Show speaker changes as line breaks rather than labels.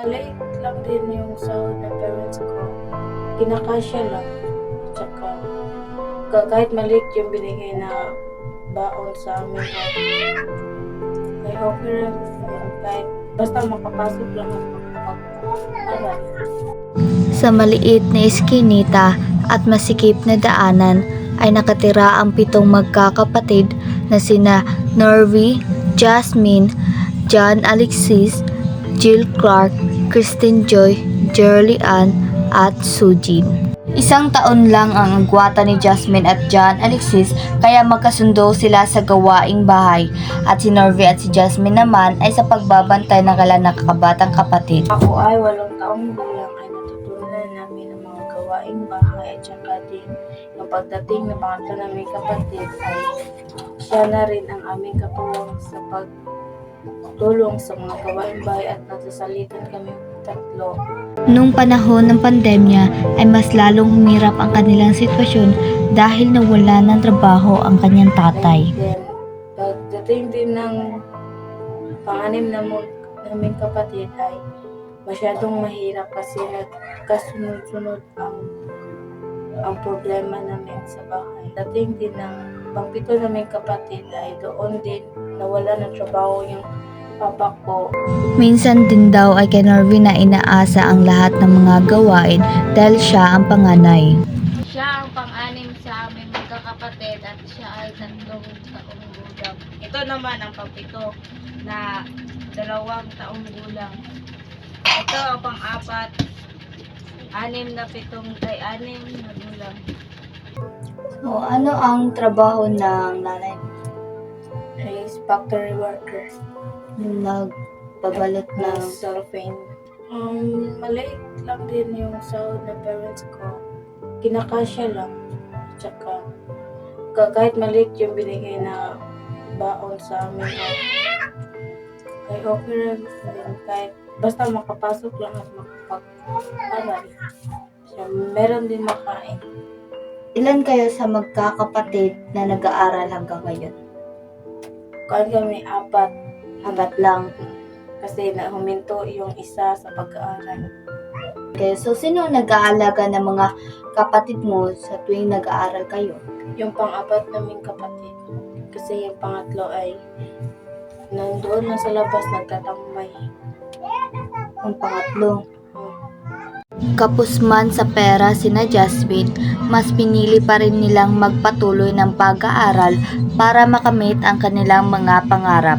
Maliit lang din yung sahod ng parents ko. Kinakasya lang. Tsaka kahit maliit yung binigay na baon sa amin. Ay okay lang din. Kahit basta makapasok lang at makapag-aral.
Sa maliit na iskinita at masikip na daanan ay nakatira ang 7 magkakapatid na sina Norvie, Jasmine, John Alexis, Jill Clark, Christine Joy, Jerly Ann at Sujin. 1 taon lang ang agwata ni Jasmine at John Alexis kaya magkasundo sila sa gawaing bahay at si Norvie at si Jasmine naman ay sa pagbabantay ng kanilang nakakabatang kapatid.
Ako ay 8 taong gulang ay natutunan namin ang mga gawaing bahay at saka din yung pagdating ng pangatlo naming kapatid ay siya na rin ang aming katulong sa pagtulong sa mga gawaing bahay at nagsasalitan kami tatlo.
Nung panahon ng pandemya ay mas lalong humirap ang kanilang sitwasyon dahil nawala ng trabaho ang kanyang tatay.
Then, pagdating din ng panganim naming kapatid ay masyadong mahirap kasi nagkasunod-sunod ang problema namin sa bahay. Dating din ng pang-7 naming kapatid ay doon din nawala ng trabaho yung papa ko.
Minsan din daw ay kay Norvie na inaasa ang lahat ng mga gawain dahil siya ang panganay.
Siya ang pang-anim sa aming magkakapatid at siya ay 3 taong gulang. Ito naman ang pang-7 na 2 taong gulang. Ito ang pang-4, 6 na 6 na gulang.
So, ano ang trabaho ng nanay?
Is factory worker.
Nagpabalot
ng
ng
cellophane. Maliit lang din yung sahod ng parents ko. Kinakasya lang. Tsaka kahit maliit yung binigay na baon sa amin. Ay okay lang din. Kahit basta makapasok lang at makapag-aral. So, meron din makain.
Ilan kayo sa magkakapatid na nag-aaral hanggang ngayon?
Kami 4
Hanggat lang.
kasi huminto yung isa sa pag-aaral.
Okay, so sino nag-aalaga ng mga kapatid mo sa tuwing nag-aaral kayo?
Yung pang-4 naming kapatid. Kasi yung pangatlo ay nandoon lang sa labas nagtatambay.
Ang pangatlo. Kapos man sa pera sina Jasmine, mas pinili pa rin nilang magpatuloy ng pag-aaral para makamit ang kanilang mga pangarap.